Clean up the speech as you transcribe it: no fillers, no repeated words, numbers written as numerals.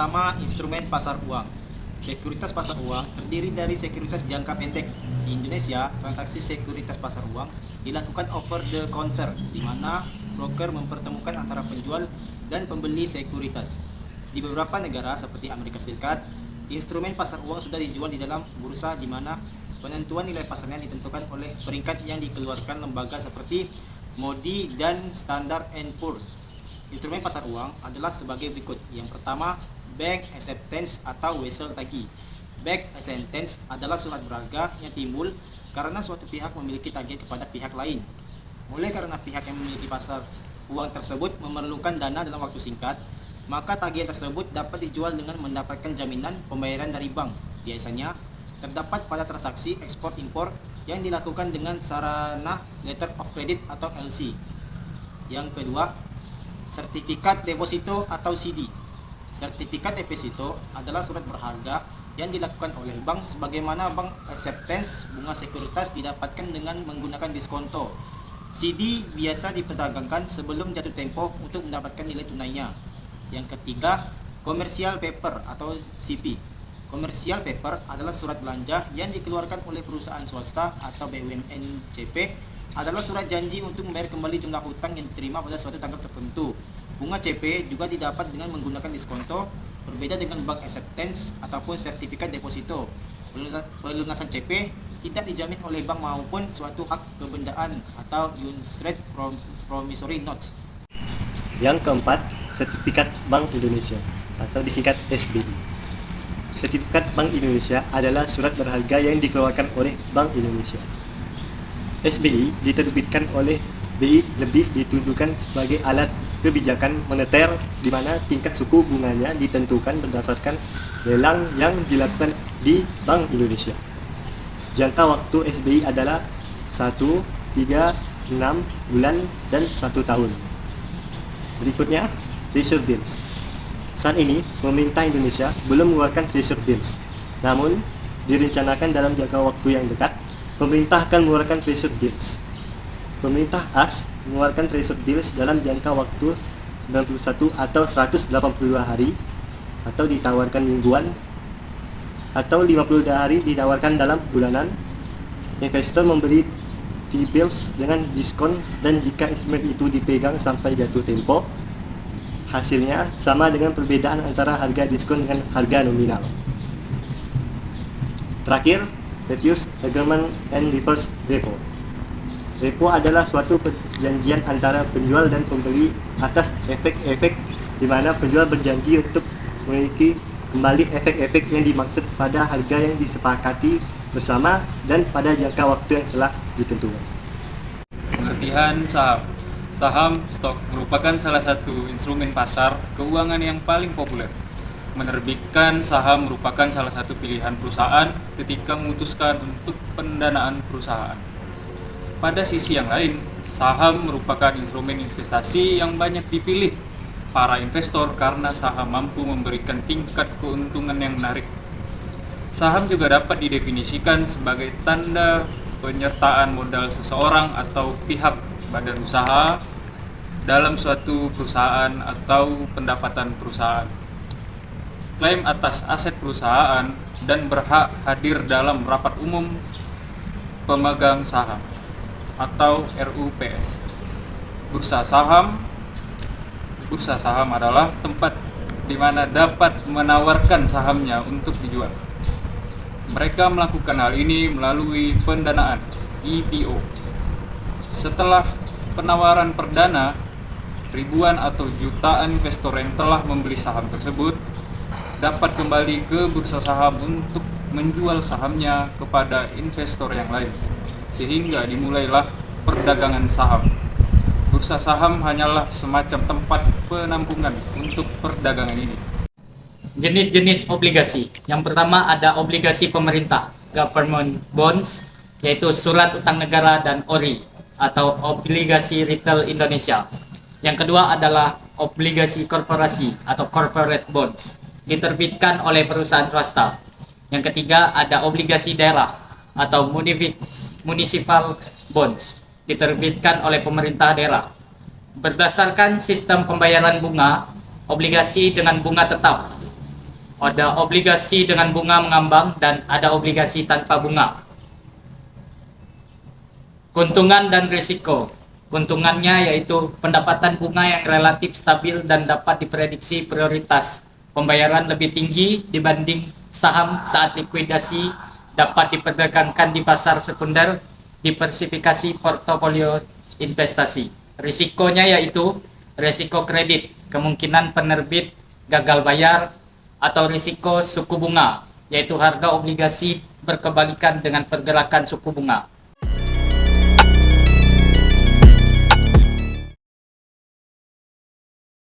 pertama, instrumen pasar uang. Sekuritas pasar uang terdiri dari sekuritas jangka pendek. Di Indonesia, transaksi sekuritas pasar uang dilakukan over the counter, di mana broker mempertemukan antara penjual dan pembeli sekuritas. Di beberapa negara seperti Amerika Serikat, instrumen pasar uang sudah dijual di dalam bursa, di mana penentuan nilai pasarnya ditentukan oleh peringkat yang dikeluarkan lembaga seperti Moody's dan Standard & Poor's. Instrumen pasar uang adalah sebagai berikut. Yang pertama, bank acceptance atau wesel tagih. Bank acceptance adalah surat berharga yang timbul karena suatu pihak memiliki tagih kepada pihak lain. Oleh karena pihak yang memiliki pasar uang tersebut memerlukan dana dalam waktu singkat, maka tagihan tersebut dapat dijual dengan mendapatkan jaminan pembayaran dari bank. Biasanya terdapat pada transaksi ekspor impor yang dilakukan dengan sarana letter of credit atau LC. Yang kedua, sertifikat deposito atau CD. Sertifikat deposito adalah surat berharga yang dilakukan oleh bank sebagaimana bank acceptance. Bunga sekuritas didapatkan dengan menggunakan diskonto. CD biasa diperdagangkan sebelum jatuh tempo untuk mendapatkan nilai tunainya. Yang ketiga, commercial paper atau CP. Commercial paper adalah surat belanja yang dikeluarkan oleh perusahaan swasta atau BUMN. CP adalah surat janji untuk membayar kembali jumlah hutang yang diterima pada suatu tanggal tertentu. Bunga CP juga didapat dengan menggunakan diskonto, berbeda dengan bank acceptance ataupun sertifikat deposito. Pelunasan CP tidak dijamin oleh bank maupun suatu hak kebendaan atau unsecured promissory notes. Yang keempat, sertifikat Bank Indonesia atau disingkat SBI. Sertifikat Bank Indonesia adalah surat berharga yang dikeluarkan oleh Bank Indonesia. SBI diterbitkan oleh BI, lebih ditujukan sebagai alat kebijakan moneter di mana tingkat suku bunganya ditentukan berdasarkan lelang yang dilakukan di Bank Indonesia. Jangka waktu SBI adalah 1, 3, 6 bulan dan 1 tahun. Berikutnya, Treasury Bills. Saat ini, pemerintah Indonesia belum mengeluarkan Treasury Bills. Namun, direncanakan dalam jangka waktu yang dekat, pemerintah akan mengeluarkan Treasury Bills. Pemerintah AS mengeluarkan Treasury Bills dalam jangka waktu 91 atau 182 hari, atau ditawarkan mingguan, atau 52 hari ditawarkan dalam bulanan. Investor membeli T-bills dengan diskon, dan jika instrumen itu dipegang sampai jatuh tempo, hasilnya sama dengan perbedaan antara harga diskon dengan harga nominal. Terakhir, Repurchase Agreement and Reverse Repo. Repo adalah suatu perjanjian antara penjual dan pembeli atas efek-efek di mana penjual berjanji untuk memiliki kembali efek-efek yang dimaksud pada harga yang disepakati bersama dan pada jangka waktu yang telah ditentukan. Pengertian saham. Saham stok merupakan salah satu instrumen pasar keuangan yang paling populer. Menerbitkan saham merupakan salah satu pilihan perusahaan ketika memutuskan untuk pendanaan perusahaan. Pada sisi yang lain, saham merupakan instrumen investasi yang banyak dipilih para investor karena saham mampu memberikan tingkat keuntungan yang menarik. Saham juga dapat didefinisikan sebagai tanda penyertaan modal seseorang atau pihak badan usaha dalam suatu perusahaan atau pendapatan perusahaan. Klaim atas aset perusahaan dan berhak hadir dalam rapat umum pemegang saham atau RUPS. Bursa saham adalah tempat di mana dapat menawarkan sahamnya untuk dijual. Mereka melakukan hal ini melalui pendanaan IPO. Setelah penawaran perdana, ribuan atau jutaan investor yang telah membeli saham tersebut dapat kembali ke bursa saham untuk menjual sahamnya kepada investor yang lain, sehingga dimulailah perdagangan saham. Bursa saham hanyalah semacam tempat penampungan untuk perdagangan ini. Jenis-jenis obligasi. Yang pertama ada obligasi pemerintah, government bonds, yaitu surat utang negara dan ORI atau obligasi retail Indonesia. Yang kedua adalah obligasi korporasi atau corporate bonds, diterbitkan oleh perusahaan swasta. Yang ketiga ada obligasi daerah atau municipal bonds, diterbitkan oleh pemerintah daerah. Berdasarkan sistem pembayaran bunga, obligasi dengan bunga tetap Ada obligasi dengan bunga mengambang dan ada obligasi tanpa bunga. Keuntungan dan risiko. Keuntungannya yaitu pendapatan bunga yang relatif stabil dan dapat diprediksi prioritas pembayaran lebih tinggi dibanding saham saat likuidasi, dapat diperdagangkan di pasar sekunder, diversifikasi portofolio investasi. Risikonya yaitu risiko kredit, kemungkinan penerbit gagal bayar, atau risiko suku bunga, yaitu harga obligasi berkebalikan dengan pergerakan suku bunga.